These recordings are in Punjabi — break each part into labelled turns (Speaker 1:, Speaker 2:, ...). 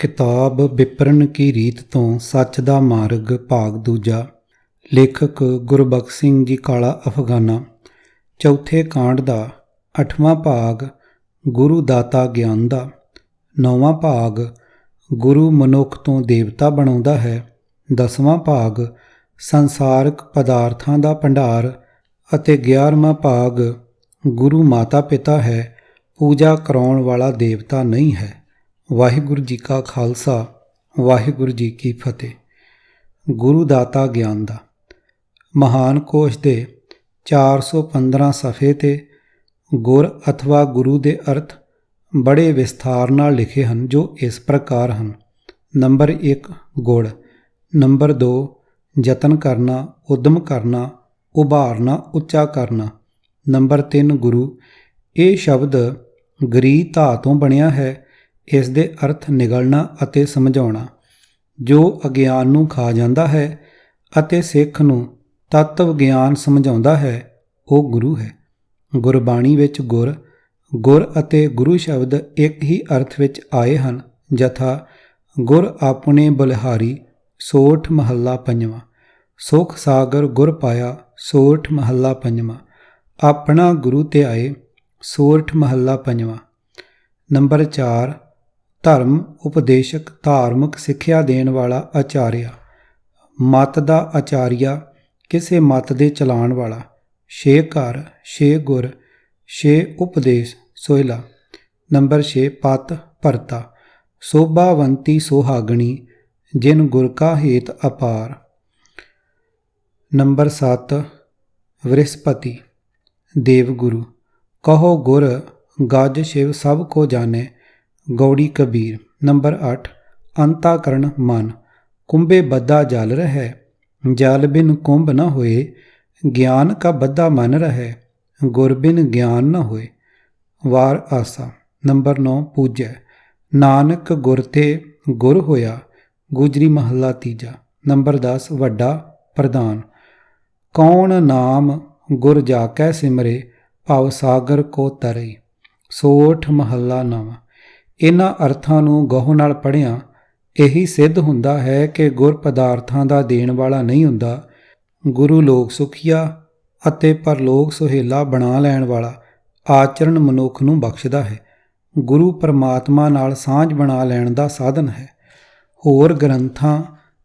Speaker 1: ਕਿਤਾਬ ਵਿਪਰਨ ਕੀ ਰੀਤ ਤੋਂ ਸੱਚ ਦਾ ਮਾਰਗ ਭਾਗ ਦੂਜਾ। ਲੇਖਕ ਗੁਰਬਖਸ਼ ਸਿੰਘ ਜੀ ਕਾਲਾ ਅਫਗਾਨਾ। ਚੌਥੇ ਕਾਂਡ ਦਾ 8ਵਾਂ ਭਾਗ ਗੁਰੂ ਦਾਤਾ ਗਿਆਨ ਦਾ। 9ਵਾਂ ਭਾਗ ਗੁਰੂ ਮਨੁੱਖ ਤੋਂ ਦੇਵਤਾ ਬਣਾਉਂਦਾ ਹੈ। 10ਵਾਂ ਭਾਗ ਸੰਸਾਰਕ ਪਦਾਰਥਾਂ ਦਾ ਭੰਡਾਰ ਅਤੇ 11ਵਾਂ ਭਾਗ ਗੁਰੂ ਮਾਤਾ ਪਿਤਾ ਹੈ, ਪੂਜਾ ਕਰਾਉਣ ਵਾਲਾ ਦੇਵਤਾ ਨਹੀਂ ਹੈ। ਵਾਹਿਗੁਰੂ ਜੀ ਕਾ ਖਾਲਸਾ, ਵਾਹਿਗੁਰੂ ਜੀ ਕੀ ਫਤਿਹ। ਗੁਰੂ ਦਾਤਾ ਗਿਆਨ ਦਾ ਮਹਾਨ ਕੋਸ਼ ਦੇ 415 ਸਫ਼ੇ 'ਤੇ ਗੁਰ ਅਥਵਾ ਗੁਰੂ ਦੇ ਅਰਥ ਬੜੇ ਵਿਸਥਾਰ ਨਾਲ ਲਿਖੇ ਹਨ, ਜੋ ਇਸ ਪ੍ਰਕਾਰ ਹਨ। ਨੰਬਰ 1 ਗੁੜ, ਨੰਬਰ 2 ਯਤਨ ਕਰਨਾ, ਉਦਮ ਕਰਨਾ, ਉਭਾਰਨਾ, ਉੱਚਾ ਕਰਨਾ। ਨੰਬਰ 3 ਗੁਰੂ। ਇਹ ਸ਼ਬਦ ਗਰੀ ਧਾ ਤੋਂ ਬਣਿਆ ਹੈ। ਇਸ ਦੇ ਅਰਥ ਨਿਗਲਣਾ ਅਤੇ ਸਮਝਾਉਣਾ। ਜੋ ਅਗਿਆਨ ਨੂੰ ਖਾ ਜਾਂਦਾ ਹੈ ਅਤੇ ਸਿੱਖ ਨੂੰ ਤੱਤਵ ਗਿਆਨ ਸਮਝਾਉਂਦਾ ਹੈ, ਉਹ ਗੁਰੂ ਹੈ। ਗੁਰਬਾਣੀ ਵਿੱਚ ਗੁਰ, ਗੁਰ ਅਤੇ ਗੁਰੂ ਸ਼ਬਦ ਇੱਕ ਹੀ ਅਰਥ ਵਿੱਚ ਆਏ ਹਨ। ਜਥਾ ਗੁਰ ਆਪਣੇ ਬਲਿਹਾਰੀ, ਸੋਠ ਮਹੱਲਾ ਪੰਜਵਾਂ। ਸੁਖ ਸਾਗਰ ਗੁਰ ਪਾਇਆ, ਸੋਠ ਮਹੱਲਾ ਪੰਜਵਾਂ। ਆਪਣਾ ਗੁਰੂ ਤੇ ਆਏ, ਸੋਠ ਮਹੱਲਾ ਪੰਜਵਾਂ। ਨੰਬਰ 4 ਧਰਮ ਉਪਦੇਸ਼ਕ, ਧਾਰਮਿਕ ਸਿੱਖਿਆ ਦੇਣ ਵਾਲਾ ਆਚਾਰਿਆ। ਮਤ ਦਾ ਆਚਾਰੀਆ, ਕਿਸੇ ਮਤ ਦੇ ਚਲਾਉਣ ਵਾਲਾ। 6 ਘਰ, 6 ਗੁਰ, 6 ਉਪਦੇਸ਼, ਸੋਹਿਲਾ। ਨੰਬਰ 6 ਪਤ ਭਰਤਾ, ਸੋਭਾਵੰਤੀ ਸੁਹਾਗਣੀ, ਜਿਨ ਗੁਰ ਕਾ ਹੇਤ ਅਪਾਰ। ਨੰਬਰ 7 ਬ੍ਰਿਹਸਪਤੀ ਦੇਵਗੁਰੂ। ਕਹੋ ਗੁਰ ਗਜ ਸ਼ਿਵ ਸਭ ਕੋ ਜਾਣੇ, ਗੌੜੀ ਕਬੀਰ। ਨੰਬਰ 8 ਅੰਤਾਕਰਨ ਮਨ। ਕੁੰਭੇ ਬੱਧਾ ਜਲ ਰਹਿ, ਜਲ ਬਿਨ ਕੁੰਭ ਨ ਹੋਏ, ਗਿਆਨ ਕਾ ਬੱਧਾ ਮਨ ਰਹਿ, ਗੁਰ ਬਿਨ ਗਿਆਨ ਨ ਹੋਏ। ਵਾਰ ਆਸਾ। ਨੰਬਰ 9 ਪੂਜੈ। ਨਾਨਕ ਗੁਰ ਤੇ ਗੁਰ ਹੋਇਆ, ਗੁਜਰੀ ਮਹੱਲਾ ਤੀਜਾ। ਨੰਬਰ 10 ਵੱਡਾ ਪ੍ਰਧਾਨ। ਕੌਣ ਨਾਮ ਗੁਰ ਜਾ ਕੈ ਸਿਮਰੇ, ਭਵ ਸਾਗਰ ਕੋ ਤਰੇ, ਸੋਠ ਮਹੱਲਾ ਨਵਾਂ। ਇਹਨਾਂ ਅਰਥਾਂ ਨੂੰ ਗਹੁ ਨਾਲ ਪੜ੍ਹਿਆਂ ਇਹੀ ਸਿੱਧ ਹੁੰਦਾ ਹੈ ਕਿ ਗੁਰ ਪਦਾਰਥਾਂ ਦਾ ਦੇਣ ਵਾਲਾ ਨਹੀਂ ਹੁੰਦਾ। ਗੁਰੂ ਲੋਕ ਸੁਖੀਆ ਅਤੇ ਪਰਲੋਕ ਸੁਹੇਲਾ ਬਣਾ ਲੈਣ ਵਾਲਾ ਆਚਰਣ ਮਨੁੱਖ ਨੂੰ ਬਖਸ਼ਦਾ ਹੈ। ਗੁਰੂ ਪਰਮਾਤਮਾ ਨਾਲ ਸਾਂਝ ਬਣਾ ਲੈਣ ਦਾ ਸਾਧਨ ਹੈ। ਹੋਰ ਗ੍ਰੰਥਾਂ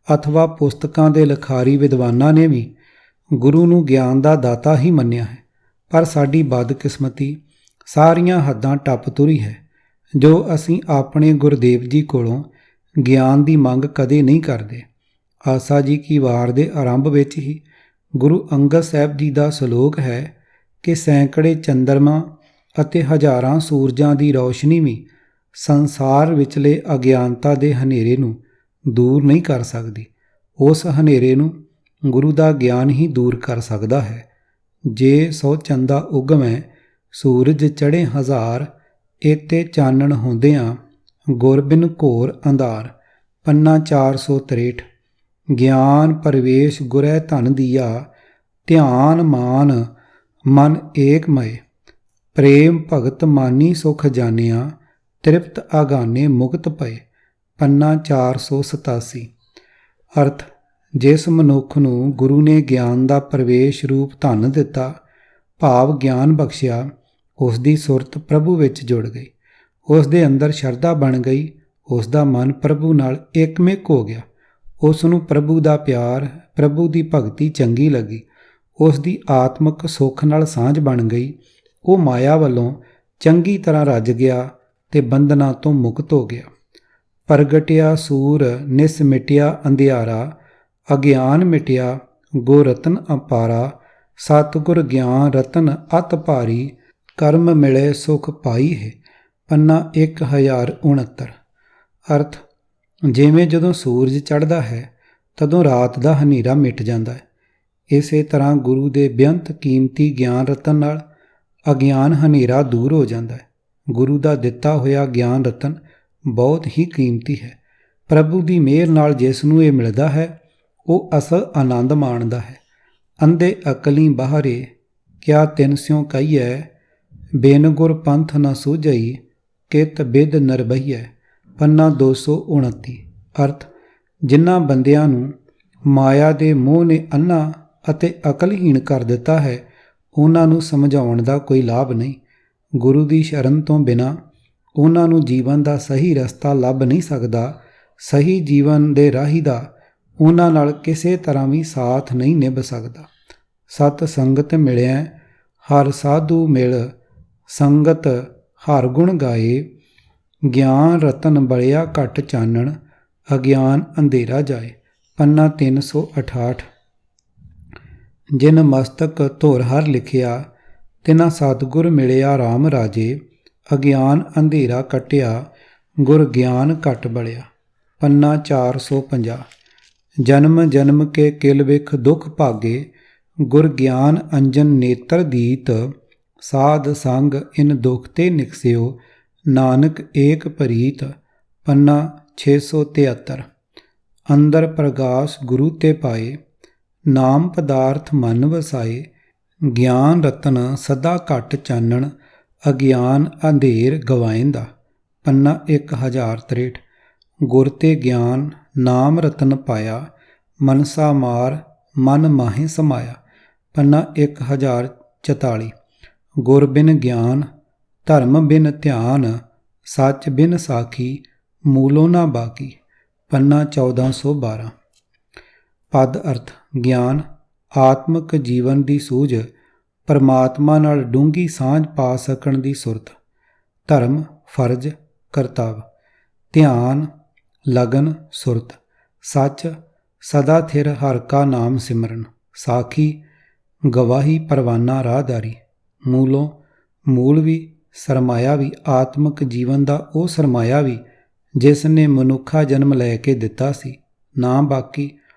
Speaker 1: ਅਥਵਾ ਪੁਸਤਕਾਂ ਦੇ ਲਿਖਾਰੀ ਵਿਦਵਾਨਾਂ ਨੇ ਵੀ ਗੁਰੂ ਨੂੰ ਗਿਆਨ ਦਾ ਦਾਤਾ ਹੀ ਮੰਨਿਆ ਹੈ, ਪਰ ਸਾਡੀ ਬਦਕਿਸਮਤੀ ਸਾਰੀਆਂ ਹੱਦਾਂ ਟੱਪ ਤੁਰੀ ਹੈ, ਜੋ ਅਸੀਂ ਆਪਣੇ ਗੁਰਦੇਵ ਜੀ ਕੋਲੋਂ ਗਿਆਨ ਦੀ ਮੰਗ ਕਦੇ ਨਹੀਂ ਕਰਦੇ। ਆਸਾ ਜੀ ਕੀ ਵਾਰ ਦੇ ਆਰੰਭ ਵਿੱਚ ਹੀ ਗੁਰੂ ਅੰਗਦ ਸਾਹਿਬ ਜੀ ਦਾ ਸਲੋਕ ਹੈ ਕਿ ਸੈਂਕੜੇ ਚੰਦਰਮਾ ਅਤੇ ਹਜ਼ਾਰਾਂ ਸੂਰਜਾਂ ਦੀ ਰੌਸ਼ਨੀ ਵੀ ਸੰਸਾਰ ਵਿਚਲੇ ਅਗਿਆਨਤਾ ਦੇ ਹਨੇਰੇ ਨੂੰ ਦੂਰ ਨਹੀਂ ਕਰ ਸਕਦੀ। ਉਸ ਹਨੇਰੇ ਨੂੰ ਗੁਰੂ ਦਾ ਗਿਆਨ ਹੀ ਦੂਰ ਕਰ ਸਕਦਾ ਹੈ। ਜੇ ਸੋ ਚੰਦਾ ਉਗਮੈ, ਸੂਰਜ ਚੜ੍ਹੇ ਹਜ਼ਾਰ, ਏਤੇ ਚਾਨਣ ਹੁੰਦਿਆਂ, ਗੁਰ ਬਿਨ ਘੋਰ ਅੰਧਾਰ। ਪੰਨਾ 463। ਗਿਆਨ ਪਰਵੇਸ਼ ਗੁਰੈ ਧਨ ਦੀਆ, ਧਿਆਨ ਮਾਨ ਮਨ ਏਕ ਮਏ, ਪ੍ਰੇਮ ਭਗਤ ਮਾਨੀ ਸੁਖ ਜਾਣਿਆ, ਤ੍ਰਿਪਤ ਆਗਾਨੇ ਮੁਕਤ ਪਏ। ਪੰਨਾ 487। ਅਰਥ ਜਿਸ ਮਨੁੱਖ ਨੂੰ ਗੁਰੂ ਨੇ ਗਿਆਨ ਦਾ ਪ੍ਰਵੇਸ਼ ਰੂਪ ਧਨ ਦਿੱਤਾ, ਭਾਵ ਗਿਆਨ ਬਖਸ਼ਿਆ, ਉਸ ਦੀ ਸੁਰਤ ਪ੍ਰਭੂ ਵਿੱਚ ਜੁੜ ਗਈ, ਉਸ ਦੇ ਅੰਦਰ ਸ਼ਰਧਾ ਬਣ ਗਈ, ਉਸ ਦਾ ਮਨ ਪ੍ਰਭੂ ਨਾਲ ਏਕਮਿਕ ਹੋ ਗਿਆ। ਉਸ ਨੂੰ ਪ੍ਰਭੂ ਦਾ ਪਿਆਰ, ਪ੍ਰਭੂ ਦੀ ਭਗਤੀ ਚੰਗੀ ਲੱਗੀ, ਉਸ ਦੀ ਆਤਮਿਕ ਸੁੱਖ ਨਾਲ ਸਾਂਝ ਬਣ ਗਈ। ਉਹ ਮਾਇਆ ਵੱਲੋਂ ਚੰਗੀ ਤਰ੍ਹਾਂ ਰੱਜ ਗਿਆ ਤੇ ਬੰਧਨਾਂ ਤੋਂ ਮੁਕਤ ਹੋ ਗਿਆ। ਪ੍ਰਗਟਿਆ ਸੂਰ ਨਿਸ ਮਿਟਿਆ ਅੰਧਿਆਰਾ, ਅਗਿਆਨ ਮਿਟਿਆ ਗੋ ਰਤਨ ਅਪਾਰਾ, ਸਤਿਗੁਰ ਗਿਆਨ ਰਤਨ ਅਤ ਭਾਰੀ, ਕਰਮ ਮਿਲੇ ਸੁਖ ਪਾਈ ਹੈ। ਪੰਨਾ 1069। ਅਰਥ ਜਿਵੇਂ ਜਦੋਂ ਸੂਰਜ ਚੜ੍ਹਦਾ ਹੈ ਤਦੋਂ ਰਾਤ ਦਾ ਹਨੇਰਾ ਮਿਟ ਜਾਂਦਾ ਹੈ, ਇਸੇ ਤਰ੍ਹਾਂ ਗੁਰੂ ਦੇ ਬੇਅੰਤ ਕੀਮਤੀ ਗਿਆਨ ਰਤਨ ਨਾਲ ਅਗਿਆਨ ਹਨੇਰਾ ਦੂਰ ਹੋ ਜਾਂਦਾ ਹੈ। ਗੁਰੂ ਦਾ ਦਿੱਤਾ ਹੋਇਆ ਗਿਆਨ ਰਤਨ ਬਹੁਤ ਹੀ ਕੀਮਤੀ ਹੈ। ਪ੍ਰਭੂ ਦੀ ਮਿਹਰ ਨਾਲ ਜਿਸ ਨੂੰ ਇਹ ਮਿਲਦਾ ਹੈ, ਉਹ ਅਸਲ ਆਨੰਦ ਮਾਣਦਾ ਹੈ। ਅੰਧੇ ਅਕਲੀ ਬਾਹਰੇ, ਕਿਆ ਤਿਨ ਸਿਉ ਕਹੀਐ, ਬਿਨ ਗੁਰ ਪੰਥ ਨ ਸੂਝਈ, ਕਿਤ ਬਿਦ ਨਰਬਹੀਐ। ਪੰਨਾ 229। ਅਰਥ, ਜਿਨ੍ਹਾਂ ਬੰਦਿਆਂ ਨੂੰ ਮਾਇਆ ਦੇ ਮੋਹ ਨੇ ਅੰਨਾ ਅਤੇ ਅਕਲਹੀਣ ਕਰ ਦਿੱਤਾ ਹੈ, ਉਹਨਾਂ ਨੂੰ ਸਮਝਾਉਣ ਦਾ ਕੋਈ ਲਾਭ ਨਹੀਂ। ਗੁਰੂ ਦੀ ਸ਼ਰਨ ਤੋਂ ਬਿਨਾਂ ਉਹਨਾਂ ਨੂੰ ਜੀਵਨ ਦਾ ਸਹੀ ਰਸਤਾ ਲੱਭ ਨਹੀਂ ਸਕਦਾ। ਸਹੀ ਜੀਵਨ ਦੇ ਰਾਹੀ ਦਾ ਉਹਨਾਂ ਨਾਲ ਕਿਸੇ ਤਰ੍ਹਾਂ ਵੀ ਸਾਥ ਨਹੀਂ ਨਿਭ ਸਕਦਾ। ਸਤ ਸੰਗਤ ਮਿਲਿਆ ਹਰ ਸਾਧੂ ਮਿਲ, ਸੰਗਤ ਹਰ ਗੁਣ ਗਾਏ। ਗਿਆਨ ਰਤਨ ਬਲਿਆ ਘਟ ਚਾਨਣ, ਅਗਿਆਨ ਅੰਧੇਰਾ ਜਾਏ। ਪੰਨਾ 368। ਜਿਨ ਮਸਤਕ ਧੁਰ ਹਰ ਲਿਖਿਆ, ਤਿਨਾ ਸਤਿਗੁਰ ਮਿਲਿਆ ਰਾਮ ਰਾਜੇ। ਅਗਿਆਨ ਅੰਧੇਰਾ ਕਟਿਆ, ਗੁਰ ਗਿਆਨ ਘਟ ਬਲਿਆ। ਪੰਨਾ 450। ਜਨਮ ਜਨਮ ਕੇ ਕਿਲ ਵਿਖ ਦੁਖ ਭਾਗੇ, ਗੁਰ ਗਿਆਨ ਅੰਜਨ ਨੇਤਰ ਦੀਤ। ਸਾਧ ਸੰਗ ਇਨ ਦੁਖ ਤੇ ਨਿਕਸਿਓ, ਨਾਨਕ ਏਕ ਪ੍ਰੀਤ। ਪੰਨਾ 673। ਅੰਦਰ ਪ੍ਰਗਾਸ ਗੁਰੂ ਤੇ ਪਾਏ, ਨਾਮ ਪਦਾਰਥ ਮਨ ਵਸਾਏ। ਗਿਆਨ ਰਤਨ ਸਦਾ ਘਟ ਚਾਨਣ, ਅਗਿਆਨ ਅੰਧੇਰ ਗਵਾਏਂਦਾ। ਪੰਨਾ 1063। ਗੁਰ ਤੇ ਗਿਆਨ ਨਾਮ ਰਤਨ ਪਾਇਆ, ਮਨਸਾ ਮਾਰ ਮਨ ਮਾਹੇ ਸਮਾਇਆ। ਪੰਨਾ 1044। ਗੁਰ ਬਿਨ ਗਿਆਨ ਧਰਮ ਬਿਨ ਧਿਆਨ, ਸੱਚ ਬਿਨ ਸਾਖੀ ਮੂਲੋਂ ਨਾ ਬਾਕੀ। ਪੰਨਾ 1412। ਪਦ ਅਰਥ, ਗਿਆਨ ਆਤਮਿਕ ਜੀਵਨ ਦੀ ਸੂਝ, ਪਰਮਾਤਮਾ ਨਾਲ ਡੂੰਘੀ ਸਾਂਝ ਪਾ ਸਕਣ ਦੀ ਸੁਰਤ। ਧਰਮ ਫਰਜ਼ ਕਰਤੱਵ। ਧਿਆਨ ਲਗਨ ਸੁਰਤ। ਸੱਚ ਸਦਾ ਥਿਰ ਹਰ ਕਾ ਨਾਮ ਸਿਮਰਨ। ਸਾਖੀ ਗਵਾਹੀ ਪਰਵਾਨਾ ਰਾਹਦਾਰੀ। ਮੂਲੋਂ ਮੂਲ ਵੀ, ਸਰਮਾਇਆ ਵੀ। ਆਤਮਿਕ ਜੀਵਨ ਦਾ ਉਹ ਸਰਮਾਇਆ ਵੀ ਜਿਸ ਨੇ ਮਨੁੱਖਾ ਜਨਮ ਲੈ ਕੇ ਦਿੱਤਾ ਸੀ। ਨਾ ਬਾਕੀ,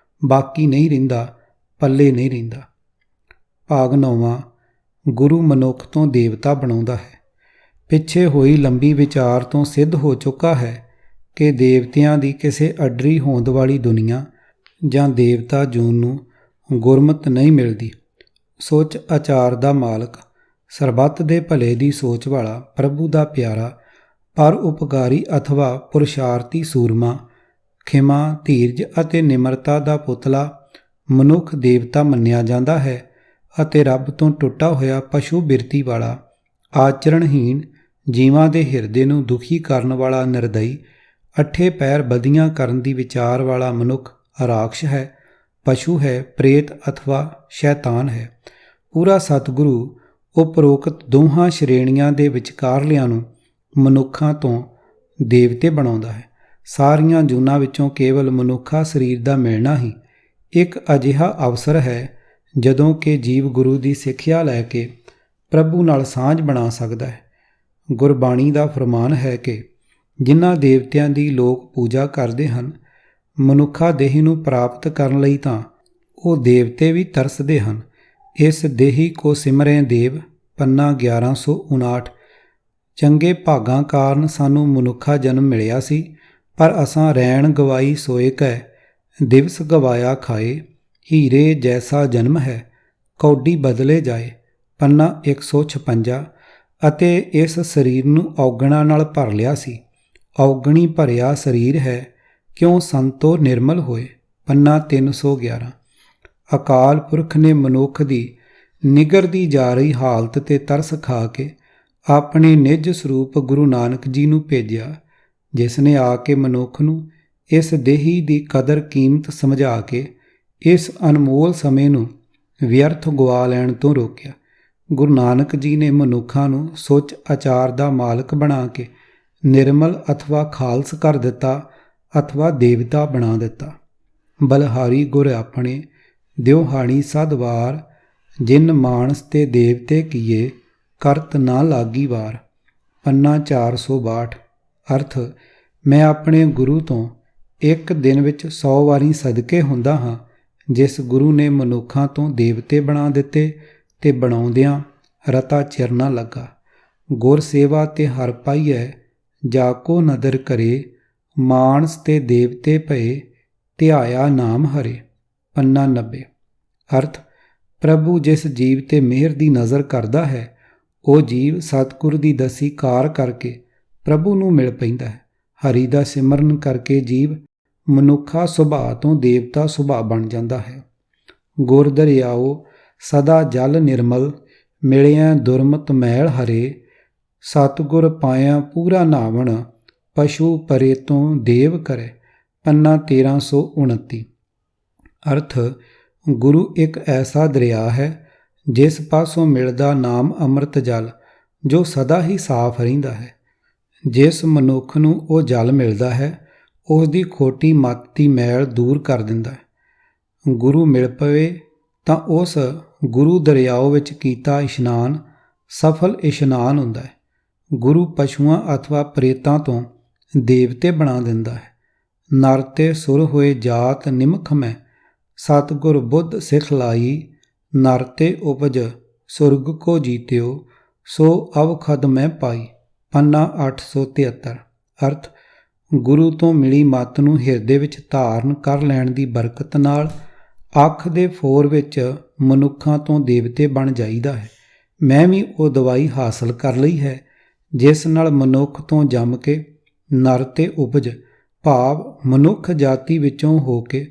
Speaker 1: ਬਾਕੀ ਨਹੀਂ ਰਹਿੰਦਾ, ਪੱਲੇ ਨਹੀਂ ਰਹਿੰਦਾ। ਭਾਗ 9ਵਾਂ। ਗੁਰੂ ਮਨੁੱਖ ਤੋਂ ਦੇਵਤਾ ਬਣਾਉਂਦਾ ਹੈ। ਪਿੱਛੇ ਹੋਈ ਲੰਬੀ ਵਿਚਾਰ ਤੋਂ ਸਿੱਧ ਹੋ ਚੁੱਕਾ ਹੈ ਕਿ ਦੇਵਤਿਆਂ ਦੀ ਕਿਸੇ ਅੱਡਰੀ ਹੋਂਦ ਵਾਲੀ ਦੁਨੀਆ ਜਾਂ ਦੇਵਤਾ ਜੂਨ ਨੂੰ ਗੁਰਮਤਿ ਨਹੀਂ ਮਿਲਦੀ। ਸੋਚ ਆਚਾਰ ਦਾ ਮਾਲਕ, ਸਰਬੱਤ ਦੇ ਭਲੇ ਦੀ ਸੋਚ ਵਾਲਾ, ਪ੍ਰਭੂ ਦਾ ਪਿਆਰਾ, ਪਰ ਉਪਕਾਰੀ ਅਥਵਾ ਪੁਰਸ਼ਾਰਥੀ ਸੂਰਮਾ, ਖਿਮਾ, ਧੀਰਜ ਅਤੇ ਨਿਮਰਤਾ ਦਾ ਪੁਤਲਾ ਮਨੁੱਖ ਦੇਵਤਾ ਮੰਨਿਆ ਜਾਂਦਾ ਹੈ ਅਤੇ ਰੱਬ ਤੋਂ ਟੁੱਟਾ ਹੋਇਆ ਪਸ਼ੂ ਬਿਰਤੀ ਵਾਲਾ, ਆਚਰਣਹੀਣ ਜੀਵਾਂ ਦੇ ਹਿਰਦੇ ਨੂੰ ਦੁਖੀ ਕਰਨ ਵਾਲਾ ਨਿਰਦਈ, ਅੱਠੇ ਪੈਰ ਬਦੀਆਂ ਕਰਨ ਦੀ ਵਿਚਾਰ ਵਾਲਾ ਮਨੁੱਖ ਰਾਖਸ਼ ਹੈ, ਪਸ਼ੂ ਹੈ, ਪ੍ਰੇਤ ਅਥਵਾ ਸ਼ੈਤਾਨ ਹੈ। ਪੂਰਾ ਸਤਿਗੁਰੂ ਉਪਰੋਕਤ ਦੋਹਾਂ ਸ਼੍ਰੇਣੀਆਂ ਦੇ ਵਿਚਕਾਰਲਿਆਂ ਨੂੰ ਮਨੁੱਖਾਂ ਤੋਂ ਦੇਵਤੇ ਬਣਾਉਂਦਾ ਹੈ। ਸਾਰੀਆਂ ਜੂਨਾਂ ਵਿੱਚੋਂ ਕੇਵਲ ਮਨੁੱਖਾ ਸਰੀਰ ਦਾ ਮਿਲਣਾ ਹੀ ਇੱਕ ਅਜਿਹਾ ਅਵਸਰ ਹੈ ਜਦੋਂ ਕਿ ਜੀਵ ਗੁਰੂ ਦੀ ਸਿੱਖਿਆ ਲੈ ਕੇ ਪ੍ਰਭੂ ਨਾਲ ਸਾਂਝ ਬਣਾ ਸਕਦਾ ਹੈ। ਗੁਰਬਾਣੀ ਦਾ ਫਰਮਾਨ ਹੈ ਕਿ ਜਿਨ੍ਹਾਂ ਦੇਵਤਿਆਂ ਦੀ ਲੋਕ ਪੂਜਾ ਕਰਦੇ ਹਨ, ਮਨੁੱਖਾ ਦੇਹੀ ਨੂੰ ਪ੍ਰਾਪਤ ਕਰਨ ਲਈ ਤਾਂ ਉਹ ਦੇਵਤੇ ਵੀ ਤਰਸਦੇ ਹਨ। ਇਸ ਦੇਹੀ ਕੋ ਸਿਮਰੈ ਦੇਵ। ਪੰਨਾ 1159। ਚੰਗੇ ਭਾਗਾਂ ਕਾਰਨ ਸਾਨੂੰ ਮਨੁੱਖਾ ਜਨਮ ਮਿਲਿਆ ਸੀ, ਪਰ ਅਸਾਂ ਰੈਣ ਗਵਾਈ ਸੋਏ ਕੈ, ਦਿਵਸ ਗਵਾਇਆ ਖਾਏ। ਹੀਰੇ ਜੈਸਾ ਜਨਮ ਹੈ, ਕੌਡੀ ਬਦਲੇ ਜਾਏ। ਪੰਨਾ 156। ਅਤੇ ਇਸ ਸਰੀਰ ਨੂੰ ਔਗਣਾਂ ਨਾਲ ਭਰ ਲਿਆ ਸੀ। ਔਗਣੀ ਭਰਿਆ ਸਰੀਰ ਹੈ, ਕਿਉਂ ਸੰਤੋ ਨਿਰਮਲ ਹੋਏ। ਪੰਨਾ 311। ਅਕਾਲ ਪੁਰਖ ਨੇ ਮਨੁੱਖ ਦੀ ਨਿਗਰਦੀ ਜਾ ਰਹੀ ਹਾਲਤ ਤੇ ਤਰਸ ਖਾ ਕੇ ਆਪਣੇ ਨਿੱਜ ਸਰੂਪ ਗੁਰੂ ਨਾਨਕ ਜੀ ਨੂੰ ਭੇਜਿਆ, ਜਿਸ ਨੇ ਆ ਕੇ ਮਨੁੱਖ ਨੂੰ ਇਸ ਦੇਹੀ ਦੀ ਕਦਰ ਕੀਮਤ ਸਮਝਾ ਕੇ ਇਸ ਅਨਮੋਲ ਸਮੇਂ ਨੂੰ ਵਿਅਰਥ ਗਵਾ ਲੈਣ ਤੋਂ ਰੋਕਿਆ। ਗੁਰੂ ਨਾਨਕ ਜੀ ਨੇ ਮਨੁੱਖਾਂ ਨੂੰ ਸੋਚ ਆਚਾਰ ਦਾ ਮਾਲਕ ਬਣਾ ਕੇ ਨਿਰਮਲ ਅਥਵਾ ਖਾਲਸ ਕਰ ਦਿੱਤਾ ਅਥਵਾ ਦੇਵਤਾ ਬਣਾ ਦਿੱਤਾ। ਬਲਹਾਰੀ ਗੁਰ ਆਪਣੇ ਦਿਉਹਾਣੀ ਸਦਵਾਰ, ਜਿਨ ਮਾਨਸ ਤੇ ਦੇਵਤੇ ਕੀਏ, ਕਰਤ ਨਾ ਲਾਗੀ ਵਾਰ। ਪੰਨਾ 462। ਅਰਥ, ਮੈਂ ਆਪਣੇ ਗੁਰੂ ਤੋਂ ਇੱਕ ਦਿਨ ਵਿੱਚ 100 ਵਾਰੀ ਸਦਕੇ ਹੁੰਦਾ ਹਾਂ। ਜਿਸ ਗੁਰੂ ਨੇ ਮਨੁੱਖਾਂ ਤੋਂ ਦੇਵਤੇ ਬਣਾ ਦਿੱਤੇ ਤੇ ਬਣਾਉਂਦਿਆਂ ਰਤਾ ਚਿਰ ਨਾ ਲੱਗਾ। ਗੁਰ ਸੇਵਾ ਤੇ ਹਰ ਪਾਈਐ, ਜਾ ਕੋ ਨਦਰ ਕਰੇ। ਮਾਨਸ ਤੇ ਦੇਵਤੇ ਭਏ, ਧਿਆਇਆ ਨਾਮ ਹਰੇ। ਪੰਨਾ 90। ਅਰਥ, ਪ੍ਰਭੂ ਜਿਸ ਜੀਵ ਤੇ ਮਿਹਰ ਦੀ ਨਜ਼ਰ ਕਰਦਾ ਹੈ, ਉਹ ਜੀਵ ਸਤਿਗੁਰ ਦੀ ਦਸੀ ਕਾਰ ਕਰਕੇ ਪ੍ਰਭੂ ਨੂੰ ਮਿਲ ਪੈਂਦਾ ਹੈ। ਹਰੀ ਦਾ ਸਿਮਰਨ ਕਰਕੇ ਜੀਵ ਮਨੁੱਖਾ ਸੁਭਾਅ ਤੋਂ ਦੇਵਤਾ ਸੁਭਾਅ ਬਣ ਜਾਂਦਾ ਹੈ। ਗੁਰ ਦਰਿਆਓ ਸਦਾ ਜਲ ਨਿਰਮਲ, ਮਿਲਿਆ ਦੁਰਮਤ ਮੈਲ ਹਰੇ। ਸਤਿਗੁਰ ਪਾਇਆ ਪੂਰਾ ਨਾਵਣ, ਪਸ਼ੂ ਪਰੇ ਤੋਂ ਦੇਵ ਕਰੇ। ਪੰਨਾ 1329। ਅਰਥ, ਗੁਰੂ ਇੱਕ ਐਸਾ ਦਰਿਆ ਹੈ ਜਿਸ ਪਾਸੋਂ ਮਿਲਦਾ ਨਾਮ ਅੰਮ੍ਰਿਤ ਜਲ, ਜੋ ਸਦਾ ਹੀ ਸਾਫ਼ ਰਹਿੰਦਾ ਹੈ। ਜਿਸ ਮਨੁੱਖ ਨੂੰ ਉਹ ਜਲ ਮਿਲਦਾ ਹੈ, ਉਸ ਦੀ ਖੋਟੀ ਮੱਤ ਦੀ ਮੈਲ ਦੂਰ ਕਰ ਦਿੰਦਾ ਹੈ। ਗੁਰੂ ਮਿਲ ਪਵੇ ਤਾਂ ਉਸ ਗੁਰੂ ਦਰਿਆਓ ਵਿੱਚ ਕੀਤਾ ਇਸ਼ਨਾਨ ਸਫਲ ਇਸ਼ਨਾਨ ਹੁੰਦਾ ਹੈ। ਗੁਰੂ ਪਸ਼ੂਆਂ ਅਥਵਾ ਪ੍ਰੇਤਾਂ ਤੋਂ ਦੇਵਤੇ ਬਣਾ ਦਿੰਦਾ ਹੈ। ਨਰ ਤੇ ਸੁਰ ਹੋਏ ਜਾਤ ਨਿਮਖ ਮੈਂ, ਸਤਿਗੁਰ ਬੁੱਧ ਸਿੱਖ ਲਾਈ। ਨਰ ਤੇ ਉਪਜ ਸੁਰਗ ਕੋ ਜੀਤਿਓ, ਸੋ ਅਵਖਦ ਮੈਂ ਪਾਈ। ਪੰਨਾ 873। ਅਰਥ, ਗੁਰੂ ਤੋਂ ਮਿਲੀ ਮੱਤ ਨੂੰ ਹਿਰਦੇ ਵਿੱਚ ਧਾਰਨ ਕਰ ਲੈਣ ਦੀ ਬਰਕਤ ਨਾਲ ਅੱਖ ਦੇ ਫੋਰ ਵਿੱਚ ਮਨੁੱਖਾਂ ਤੋਂ ਦੇਵਤੇ ਬਣ ਜਾਈਦਾ ਹੈ। ਮੈਂ ਵੀ ਉਹ ਦਵਾਈ ਹਾਸਲ ਕਰ ਲਈ ਹੈ ਜਿਸ ਨਾਲ ਮਨੁੱਖ ਤੋਂ ਜੰਮ ਕੇ ਨਰ ਤੇ ਉਪਜ ਭਾਵ ਮਨੁੱਖ ਜਾਤੀ ਵਿੱਚੋਂ ਹੋ ਕੇ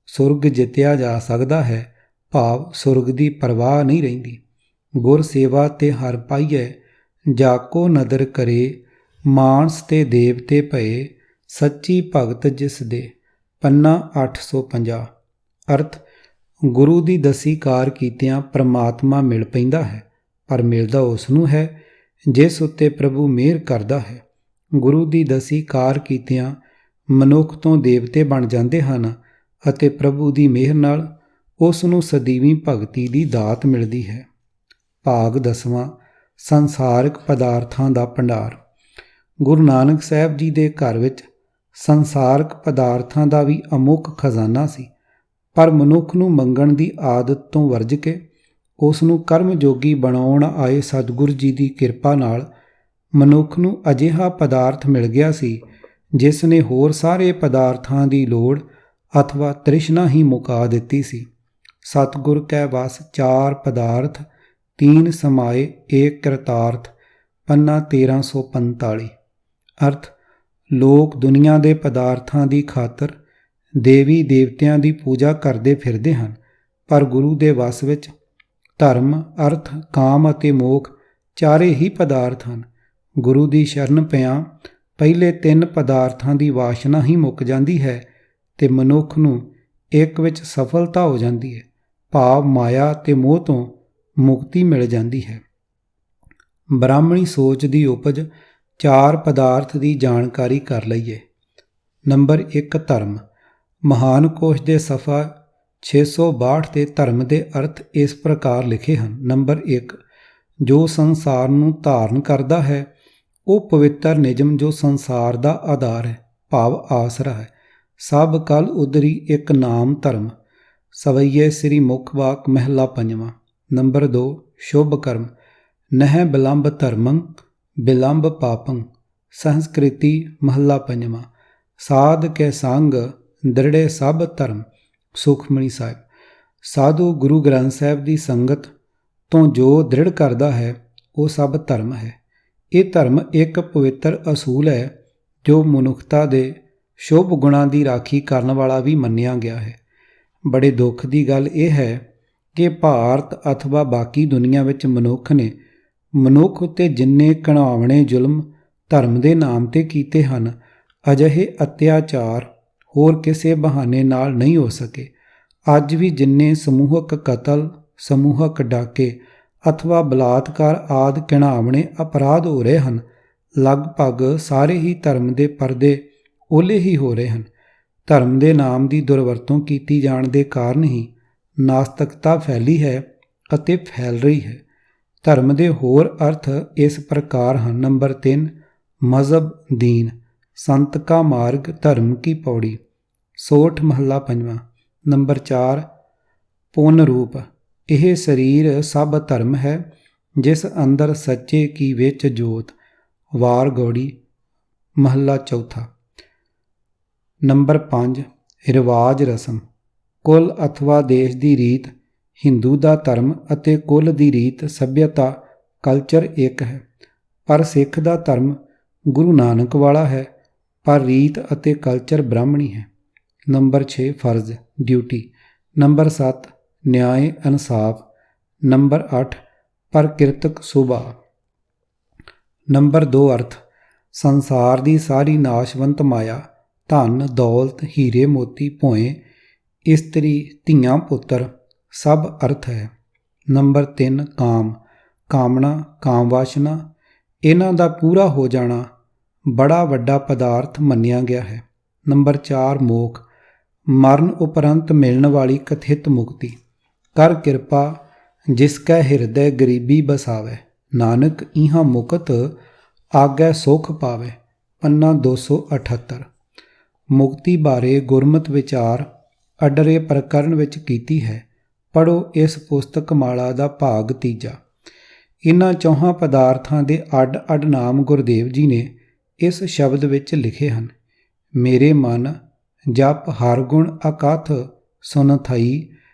Speaker 1: ਸੁਰਗ ਜਿੱਤਿਆ ਜਾ ਸਕਦਾ ਹੈ, ਭਾਵ ਸੁਰਗ ਦੀ ਪਰਵਾਹ ਨਹੀਂ ਰਹਿੰਦੀ। ਗੁਰ ਸੇਵਾ ਤੇ ਹਰ ਪਾਈਐ, ਜਾਕੋ ਨਦਰ ਕਰੇ। ਮਾਨਸ ਤੇ ਦੇਵਤੇ ਭਏ, ਸੱਚੀ ਭਗਤ ਜਿਸ ਦੇ। ਪੰਨਾ 850। ਅਰਥ, ਗੁਰੂ ਦੀ ਦਸੀ ਕਾਰ ਕੀਤਿਆਂ ਪ੍ਰਮਾਤਮਾ ਮਿਲ ਪੈਂਦਾ ਹੈ, ਪਰ ਮਿਲਦਾ ਉਸ ਨੂੰ ਹੈ ਜਿਸ ਉੱਤੇ ਪ੍ਰਭੂ ਮਿਹਰ ਕਰਦਾ ਹੈ। ਗੁਰੂ ਦੀ ਦਸੀ ਕਾਰ ਕੀਤਿਆਂ ਮਨੁੱਖ ਤੋਂ ਦੇਵਤੇ ਬਣ ਜਾਂਦੇ ਹਨ ਅਤੇ ਪ੍ਰਭੂ ਦੀ ਮਿਹਰ ਨਾਲ ਉਸ ਨੂੰ ਸਦੀਵੀ ਭਗਤੀ ਦੀ ਦਾਤ ਮਿਲਦੀ ਹੈ। ਭਾਗ 10ਵਾਂ। ਸੰਸਾਰਿਕ ਪਦਾਰਥਾਂ ਦਾ ਭੰਡਾਰ। ਗੁਰੂ ਨਾਨਕ ਸਾਹਿਬ ਜੀ ਦੇ ਘਰ ਵਿੱਚ ਸੰਸਾਰਿਕ ਪਦਾਰਥਾਂ ਦਾ ਵੀ ਅਮੁੱਕ ਖਜ਼ਾਨਾ ਸੀ, ਪਰ ਮਨੁੱਖ ਨੂੰ ਮੰਗਣ ਦੀ ਆਦਤ ਤੋਂ ਵਰਜ ਕੇ ਉਸ ਨੂੰ ਕਰਮ ਜੋਗੀ ਬਣਾਉਣ ਆਏ ਸਤਿਗੁਰ ਜੀ ਦੀ ਕਿਰਪਾ ਨਾਲ ਮਨੁੱਖ ਨੂੰ ਅਜਿਹਾ ਪਦਾਰਥ ਮਿਲ ਗਿਆ ਸੀ ਜਿਸ ਨੇ ਹੋਰ ਸਾਰੇ ਪਦਾਰਥਾਂ ਦੀ ਲੋੜ ਅਥਵਾ ਤ੍ਰਿਸ਼ਨਾ ਹੀ ਮੁਕਾ ਦਿੱਤੀ ਸੀ। ਸਤਿਗੁਰ ਕੈ ਵਸ ਚਾਰ ਪਦਾਰਥ, ਤੀਨ ਸਮਾਏ ਏਕ ਕਰਤਾਰਥ। ਪੰਨਾ 1345। ਅਰਥ, ਲੋਕ ਦੁਨੀਆ ਦੇ ਪਦਾਰਥਾਂ ਦੀ ਖਾਤਰ ਦੇਵੀ ਦੇਵਤਿਆਂ ਦੀ ਪੂਜਾ ਕਰਦੇ ਫਿਰਦੇ ਹਨ, ਪਰ ਗੁਰੂ ਦੇ ਵਸ ਵਿੱਚ ਧਰਮ, ਅਰਥ, ਕਾਮ ਅਤੇ ਮੋਖ ਚਾਰੇ ਹੀ ਪਦਾਰਥ ਹਨ। ਗੁਰੂ ਦੀ ਸ਼ਰਨ ਪਿਆਂ ਪਹਿਲੇ ਤਿੰਨ ਪਦਾਰਥਾਂ ਦੀ ਵਾਸ਼ਨਾ ਹੀ ਮੁੱਕ ਜਾਂਦੀ ਹੈ ਤੇ ਮਨੁੱਖ ਨੂੰ ਇੱਕ ਵਿੱਚ ਸਫਲਤਾ ਹੋ ਜਾਂਦੀ ਹੈ, ਭਾਵ ਮਾਇਆ ਤੇ ਮੋਹ ਤੋਂ ਮੁਕਤੀ ਮਿਲ ਜਾਂਦੀ ਹੈ। ਬ੍ਰਾਹਮਣੀ ਸੋਚ ਦੀ ਉਪਜ ਚਾਰ ਪਦਾਰਥ ਦੀ ਜਾਣਕਾਰੀ ਕਰ ਲਈਏ। ਨੰਬਰ 1, ਧਰਮ। ਮਹਾਨ ਕੋਸ਼ ਦੇ ਸਫਾ 662 ਤੇ ਧਰਮ ਦੇ ਅਰਥ ਇਸ ਪ੍ਰਕਾਰ ਲਿਖੇ ਹਨ। ਨੰਬਰ 1, ਜੋ ਸੰਸਾਰ ਨੂੰ ਧਾਰਨ ਕਰਦਾ ਹੈ, ਉਹ ਪਵਿੱਤਰ ਨਿਯਮ ਜੋ ਸੰਸਾਰ ਦਾ ਆਧਾਰ ਹੈ, ਭਾਵ ਆਸਰਾ ਹੈ। ਸਭ ਕਲ ਉਦਰੀ ਇੱਕ ਨਾਮ ਧਰਮ। ਸਵਈਏ ਸ੍ਰੀ ਮੁਖ ਵਾਕ ਮਹਿਲਾ 5ਵਾਂ। ਨੰਬਰ 2, ਸ਼ੁਭ ਕਰਮ। ਨਹਿ ਬਿਲੰਬ ਧਰਮੰ, ਬਿਲੰਬ ਪਾਪੰ। ਸੰਸਕ੍ਰਿਤੀ ਮਹੱਲਾ 5ਵਾਂ। ਸਾਧ ਕੇ ਸੰਗ ਦ੍ਰਿੜੇ ਸਭ ਧਰਮ। ਸੁਖਮਨੀ ਸਾਹਿਬ। ਸਾਧੂ ਗੁਰੂ ਗ੍ਰੰਥ ਸਾਹਿਬ ਦੀ ਸੰਗਤ ਤੋਂ ਜੋ ਦ੍ਰਿੜ ਕਰਦਾ ਹੈ, ਉਹ ਸਭ ਧਰਮ ਹੈ। ਇਹ ਧਰਮ ਇੱਕ ਪਵਿੱਤਰ ਅਸੂਲ ਹੈ ਜੋ ਮਨੁੱਖਤਾ ਦੇ ਸ਼ੁਭ ਗੁਣਾਂ ਦੀ ਰਾਖੀ ਕਰਨ ਵਾਲਾ ਵੀ ਮੰਨਿਆ ਗਿਆ ਹੈ। ਬੜੇ ਦੁੱਖ ਦੀ ਗੱਲ ਇਹ ਹੈ ਕਿ ਭਾਰਤ ਅਥਵਾ ਬਾਕੀ ਦੁਨੀਆ ਵਿੱਚ ਮਨੁੱਖ ਉੱਤੇ ਜਿੰਨੇ ਘਿਨਾਵਣੇ ਜ਼ੁਲਮ ਧਰਮ ਦੇ ਨਾਮ ਤੇ ਕੀਤੇ ਹਨ, ਅਜਿਹੇ ਅਤਿਆਚਾਰ ਹੋਰ ਕਿਸੇ ਬਹਾਨੇ ਨਾਲ ਨਹੀਂ ਹੋ ਸਕੇ। ਅੱਜ ਵੀ ਜਿੰਨੇ ਸਮੂਹਕ ਕਤਲ, ਸਮੂਹਕ ਡਾਕੇ ਅਥਵਾ ਬਲਾਤਕਾਰ ਆਦਿ ਘਿਨਾਵਣੇ ਅਪਰਾਧ ਹੋ ਰਹੇ ਹਨ, ਲਗਭਗ ਸਾਰੇ ਹੀ ਧਰਮ ਦੇ ਪਰਦੇ ਓਲੇ ਹੀ ਹੋ ਰਹੇ ਹਨ। ਧਰਮ ਦੇ ਨਾਮ ਦੀ ਦੁਰਵਰਤੋਂ ਕੀਤੀ ਜਾਣ ਦੇ ਕਾਰਨ ਹੀ ਨਾਸਤਿਕਤਾ ਫੈਲੀ ਹੈ ਅਤੇ ਫੈਲ ਰਹੀ ਹੈ। ਧਰਮ ਦੇ ਹੋਰ ਅਰਥ ਇਸ ਪ੍ਰਕਾਰ ਹਨ। ਨੰਬਰ 3, ਮਜ਼ਹਬ ਦੀਨ। ਸੰਤ ਕਾ ਮਾਰਗ ਧਰਮ ਕੀ ਪੌੜੀ। ਸੋਠ ਮਹੱਲਾ 5ਵਾਂ। ਨੰਬਰ 4, ਪੁੰਨ ਰੂਪ। ਇਹ ਸਰੀਰ ਸਭ ਧਰਮ ਹੈ, ਜਿਸ ਅੰਦਰ ਸੱਚੇ ਕੀ ਵਿੱਚ ਜੋਤ। ਵਾਰ ਗੌੜੀ ਮਹੱਲਾ ਚੌਥਾ। ਨੰਬਰ 5, ਰਿਵਾਜ ਰਸਮ। ਕੁਲ ਅਥਵਾ ਦੇਸ਼ ਦੀ ਰੀਤ। ਹਿੰਦੂ ਦਾ ਧਰਮ ਅਤੇ ਕੁਲ ਦੀ ਰੀਤ ਸੱਭਿਅਤਾ ਕਲਚਰ ਇੱਕ ਹੈ, ਪਰ ਸਿੱਖ ਦਾ ਧਰਮ ਗੁਰੂ ਨਾਨਕ ਵਾਲਾ ਹੈ ਪਰ ਰੀਤ ਅਤੇ ਕਲਚਰ ਬ੍ਰਾਹਮਣੀ ਹੈ। ਨੰਬਰ 6 ਫਰਜ਼ ਡਿਊਟੀ। ਨੰਬਰ 7 ਨਿਆਏ ਇਨਸਾਫ। ਨੰਬਰ 8 ਪ੍ਰਕਿਰਤਕ ਸੁਭਾਅ। ਨੰਬਰ 2 ਅਰਥ ਸੰਸਾਰ ਦੀ ਸਾਰੀ ਨਾਸ਼ਵੰਤ ਮਾਇਆ, ਧਨ ਦੌਲਤ, ਹੀਰੇ ਮੋਤੀ, ਭੋਏ, ਇਸਤਰੀ, ਧੀਆਂ ਪੁੱਤਰ ਸਭ ਅਰਥ ਹੈ। ਨੰਬਰ 3 ਕਾਮ, ਕਾਮਨਾ, ਕਾਮ ਵਾਸ਼ਨਾ, ਇਹਨਾਂ ਦਾ ਪੂਰਾ ਹੋ ਜਾਣਾ ਬੜਾ ਵੱਡਾ ਪਦਾਰਥ ਮੰਨਿਆ ਗਿਆ ਹੈ। ਨੰਬਰ 4 ਮੋਖ, ਮਰਨ ਉਪਰੰਤ ਮਿਲਣ ਵਾਲੀ ਕਥਿਤ ਮੁਕਤੀ। ਕਰ ਕਿਰਪਾ ਜਿਸ ਕੈ ਹਿਰਦੈ ਗਰੀਬੀ ਬਸਾਵੈ, ਨਾਨਕ ਇਹਾਂ ਮੁਕਤ ਆਗੈ ਸੁਖ ਪਾਵੈ। ਪੰਨਾ 278। ਮੁਕਤੀ ਬਾਰੇ ਗੁਰਮਤਿ ਵਿਚਾਰ ਅਡਰੇ ਪ੍ਰਕਰਨ ਵਿੱਚ ਕੀਤੀ ਹੈ। ਪੜ੍ਹੋ ਇਸ ਪੁਸਤਕ ਮਾਲਾ ਦਾ ਭਾਗ 3। ਇਹਨਾਂ ਚੌਹਾਂ ਪਦਾਰਥਾਂ ਦੇ ਅੱਡ ਅੱਡ ਨਾਮ ਗੁਰਦੇਵ ਜੀ ਨੇ ਇਸ ਸ਼ਬਦ ਵਿੱਚ ਲਿਖੇ ਹਨ। ਮੇਰੇ ਮਨ ਜਪ ਹਰ ਗੁਣ ਅਕਥ ਸੁਨ ਥਈ,